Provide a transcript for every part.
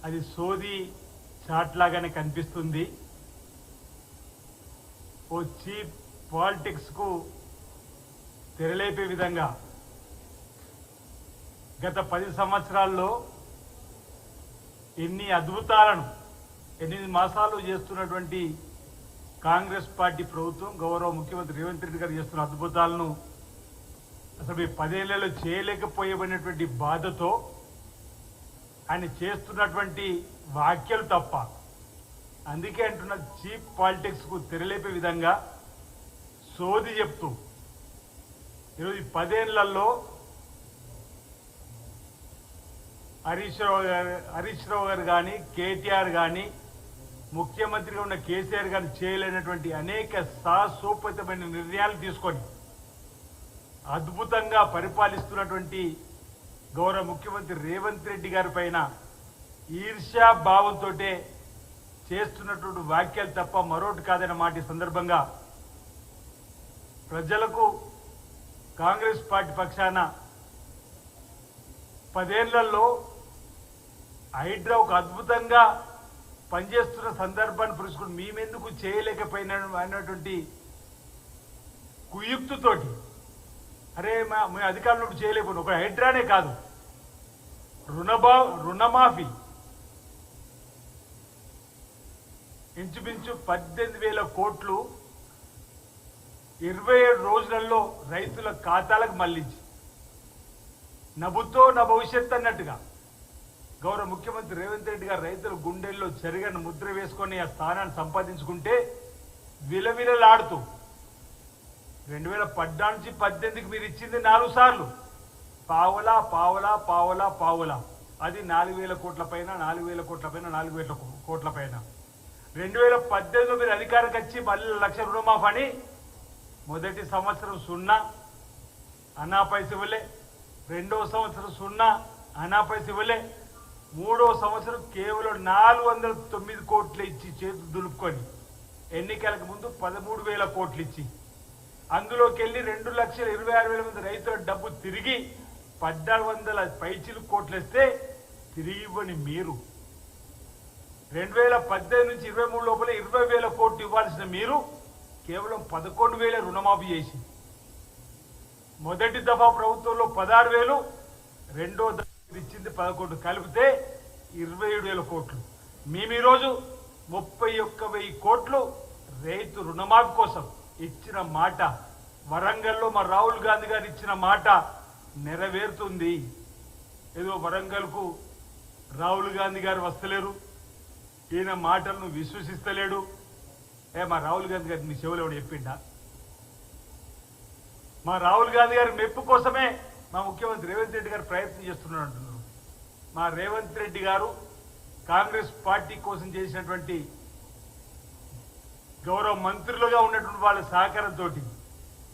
అది సోది చాట్ లాగానే కనిపిస్తుంది. ఓ చీప్ పాలిటిక్స్కు తెరలేపే విధంగా గత 10 సంవత్సరాల్లో ఎన్ని అద్భుతాలను 8 మాసాలు చేస్తున్నటువంటి కాంగ్రెస్ పార్టీ ప్రభుత్వం, గౌరవ ముఖ్యమంత్రి రేవంత్ రెడ్డి గారు చేస్తున్న అద్భుతాలను అసలు 10 ఏళ్లలో చేయలేకపోయేటువంటి బాధతో ఆయన చేస్తున్నటువంటి వ్యాఖ్యలు తప్ప, అందుకే అంటున్న చీప్ పాలిటిక్స్కు తెరలేపే విధంగా సోది చెప్తూ ఈరోజు 10 ఏళ్లలో హరీష్ రావు గారు కానీ, కేటీఆర్ కానీ, ముఖ్యమంత్రిగా ఉన్న కేసీఆర్ గారు చేయలేనటువంటి అనేక సాహసోపేతమైన నిర్ణయాలు తీసుకొని అద్భుతంగా పరిపాలిస్తున్నటువంటి గౌరవ ముఖ్యమంత్రి రేవంత్ రెడ్డి గారి పైన ఈర్ష్యా భావంతో చేస్తున్నటువంటి వ్యాఖ్యలు తప్ప మరొకటి కాదన్న మాట ఈ సందర్భంగా ప్రజలకు కాంగ్రెస్ పార్టీ పక్షాన 10 ఏళ్లలో హైడ్రా ఒక అద్భుతంగా పనిచేస్తున్న సందర్భాన్ని పురుచుకుని మేమెందుకు చేయలేకపోయినా అన్నటువంటి కుయుక్తితోటి, అరే మేము అధికారంలో చేయలేకపోయినా ఒక హైడ్రానే కాదు, రుణమాఫీ ఇంచుమించు 18,000 కోట్లు 27 రోజులలో రైతుల ఖాతాలకు మళ్లించి నవ్వుతో నా భవిష్యత్ అన్నట్టుగా గౌరవ ముఖ్యమంత్రి రేవంత్ రెడ్డి గారు రైతుల గుండెల్లో చెరగని ముద్ర వేసుకొని ఆ స్థానాన్ని సంపాదించుకుంటే విలవిలలాడుతూ 2014 నుంచి 18కి మీరు ఇచ్చింది 4 సార్లు పావలా పావలా పావలా పావలా, అది 4,000 కోట్ల పైన 4,000 కోట్ల పైన 4,000 కోట్ల పైన. 2018లో మీరు అధికారికి వచ్చి మళ్ళీ 1,00,000 రుణమాఫీ అని మొదటి సంవత్సరం 0 అనా పైస ఇవ్వలే, 2వ సంవత్సరం 0 అనా పైస ఇవ్వలే, 3వ సంవత్సరం కేవలం 409 కోట్లు ఇచ్చి చేతులు దులుపుకొని ఎన్నికలకు ముందు 13,000 కోట్లు ఇచ్చి అందులోకి వెళ్ళి 2,26,000 మంది రైతుల డబ్బు తిరిగి 1,400 పైచిలు కోట్లు ఇస్తే తిరిగి ఇవ్వని మీరు 2018 నుంచి 23 లోపల 20,000 కోట్లు ఇవ్వాల్సిన మీరు కేవలం 11,000 రుణమాఫీ చేసి, మొదటి దఫా ప్రభుత్వంలో 16,000, రెండో దఫా ఇచ్చింది 11 కలిపితే 27,000 కోట్లు. మేము ఈరోజు 31,000 కోట్లు రైతు రుణమాఫీ కోసం ఇచ్చిన మాట, వరంగల్లో మా రాహుల్ గాంధీ గారు ఇచ్చిన మాట నెరవేరుతుంది. ఏదో వరంగల్కు రాహుల్ గాంధీ గారు వస్తలేరు, ఈయన మాటలను విశ్వసిస్తలేడు, మా రాహుల్ గాంధీ గారికి మీ చెవులు ఎవడు చెప్పిండా? మా రాహుల్ గాంధీ గారి మెప్పు కోసమే మా ముఖ్యమంత్రి రేవంత్ రెడ్డి గారు ప్రయత్నం చేస్తున్నారు అంటున్నారు. మా రేవంత్ రెడ్డి గారు కాంగ్రెస్ పార్టీ కోసం చేసినటువంటి గౌరవ మంత్రులుగా ఉన్నటువంటి వాళ్ళ సహకారంతో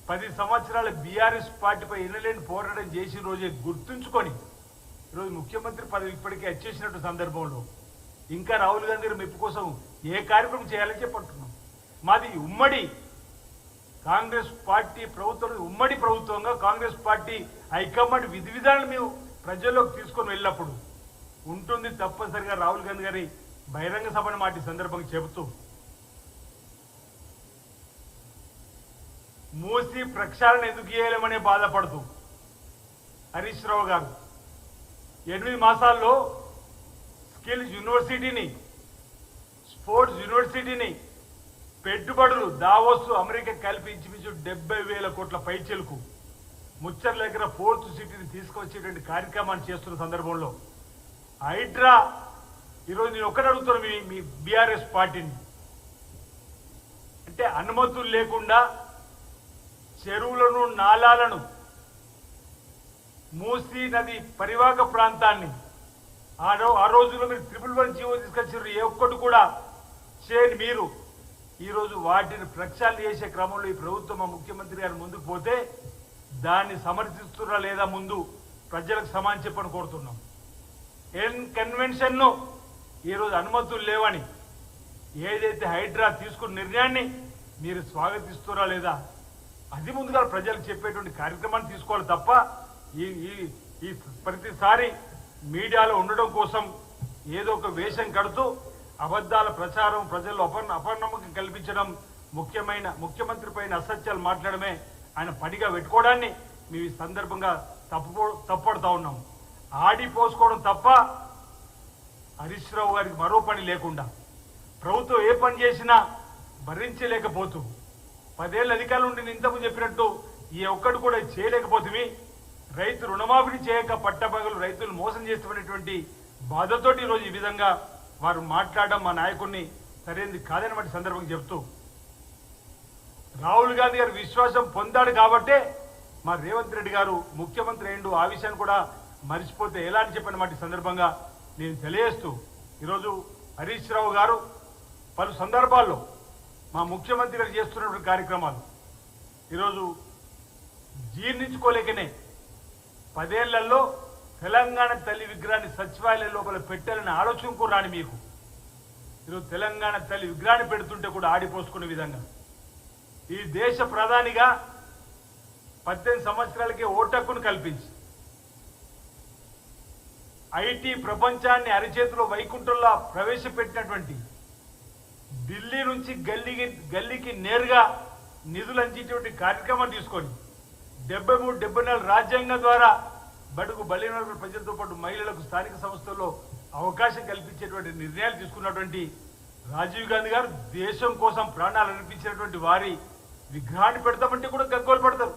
10 సంవత్సరాల బీఆర్ఎస్ పార్టీపై ఎనలేని పోరాటం చేసిన రోజే గుర్తుంచుకొని ఈరోజు ముఖ్యమంత్రి పదవి ఇప్పటికే వచ్చేసినట్టు సందర్భంలో ఇంకా రాహుల్ గాంధీ గారి మెప్పు కోసం ఏ కార్యక్రమం చేయాలని చెప్పంటున్నాం. మాది ఉమ్మడి కాంగ్రెస్ పార్టీ ప్రభుత్వం, ఉమ్మడి ప్రభుత్వంగా కాంగ్రెస్ పార్టీ హైకమాండ్ విధి విధానాలు మేము ప్రజల్లోకి తీసుకొని వెళ్ళినప్పుడు ఉంటుంది తప్పనిసరిగా రాహుల్ గాంధీ గారి బహిరంగ సభను మాట సందర్భంగా చెబుతూ మూసి ప్రక్షాళన ఎందుకు చేయలేమనే బాధపడుతూ హరీష్ రావు గారు 8 మాసాల్లో స్కిల్స్ యూనివర్సిటీని, స్పోర్ట్స్ యూనివర్సిటీని పెట్టుబడులు దావోస్ అమెరికా కలిపి ఇంచుమించు 70,000 కోట్ల పైచెలకు ముచ్చర్ల దగ్గర 4th సిటీని తీసుకొచ్చేటువంటి కార్యక్రమాన్ని చేస్తున్న సందర్భంలో హైడ్రా ఈరోజు నేను ఒక్కటి అడుగుతున్నాను మీ బీఆర్ఎస్ పార్టీని, అంటే అనుమతులు లేకుండా చెరువులను, నాలాలను, మూసీ నది పరివాహక ప్రాంతాన్ని ఆ రోజుల్లో మీరు 111 జీవో తీసుకొచ్చారు, ఏ ఒక్కటి కూడా చేయని మీరు ఈరోజు వాటిని ప్రక్షాళన చేసే క్రమంలో ఈ ప్రభుత్వం మా ముఖ్యమంత్రి గారు ముందుకు పోతే దాన్ని సమర్థిస్తున్నా లేదా ముందు ప్రజలకు సమానం చెప్పని కోరుతున్నాం. కన్వెన్షన్ను ఈరోజు అనుమతులు లేవని ఏదైతే హైడ్రా తీసుకున్న నిర్ణయాన్ని మీరు స్వాగతిస్తున్నా లేదా అది ముందుగా ప్రజలకు చెప్పేటువంటి కార్యక్రమాన్ని తీసుకోవాలి తప్ప ఈ ప్రతిసారి మీడియాలో ఉండడం కోసం ఏదో ఒక వేషం కడుతూ అబద్ధాల ప్రచారం ప్రజల్లో అపనమ్మకం కల్పించడం ముఖ్యమంత్రి పైన అసత్యాలు మాట్లాడమే ఆయన పడిగా పెట్టుకోవడాన్ని మీ సందర్భంగా తప్పడుతూ ఉన్నాం. ఆడిపోసుకోవడం తప్ప హరీష్ రావు గారికి మరో పని లేకుండా ప్రభుత్వం ఏ పని చేసినా భరించలేకపోతూ 10 ఏళ్ళ అధికారులు ఉండి ఇంతకు చెప్పినట్టు ఈ ఒక్కడు కూడా చేయలేకపోతుంది. రైతు రుణమాఫీ చేయక పట్టపగలు రైతులు మోసం చేస్తున్నటువంటి బాధతోటి ఈరోజు ఈ విధంగా వారు మాట్లాడడం మా నాయకుడిని సరైనది కాదని వాటి సందర్భంగా చెప్తూ రాహుల్ గాంధీ గారు విశ్వాసం పొందాడు కాబట్టే మా రేవంత్ రెడ్డి గారు ముఖ్యమంత్రి అయిండు. ఆ విషయాన్ని కూడా మర్చిపోతే ఎలా అని చెప్పిన వాటి సందర్భంగా నేను తెలియజేస్తూ ఈరోజు హరీష్ రావు గారు పలు సందర్భాల్లో మా ముఖ్యమంత్రి గారు చేస్తున్నటువంటి కార్యక్రమాలు ఈరోజు జీర్ణించుకోలేకనే 10 ఏళ్లలో తెలంగాణ తల్లి విగ్రహాన్ని సచివాలయం లోపల పెట్టాలని ఆలోచన కూడా రాని మీకు ఈరోజు తెలంగాణ తల్లి విగ్రహాన్ని పెడుతుంటే కూడా ఆడిపోసుకునే విధంగా ఈ దేశ ప్రధానిగా 18 సంవత్సరాలకే ఓటు హక్కును కల్పించి ఐటీ ప్రపంచాన్ని అరిచేతిలో వైకుంఠంలో ప్రవేశపెట్టినటువంటి ఢిల్లీ నుంచి గల్లీకి నేరుగా నిధులు అంచేటువంటి కార్యక్రమం తీసుకొని 73-74 రాజ్యాంగం ద్వారా బడుగు బలహీన ప్రజలతో పాటు మహిళలకు స్థానిక సంస్థల్లో అవకాశం కల్పించేటువంటి నిర్ణయాలు తీసుకున్నటువంటి రాజీవ్ గాంధీ గారు దేశం కోసం ప్రాణాలు అర్పించినటువంటి వారి విగ్రహాన్ని పెడతామంటే కూడా గగ్గోలు పడతారు.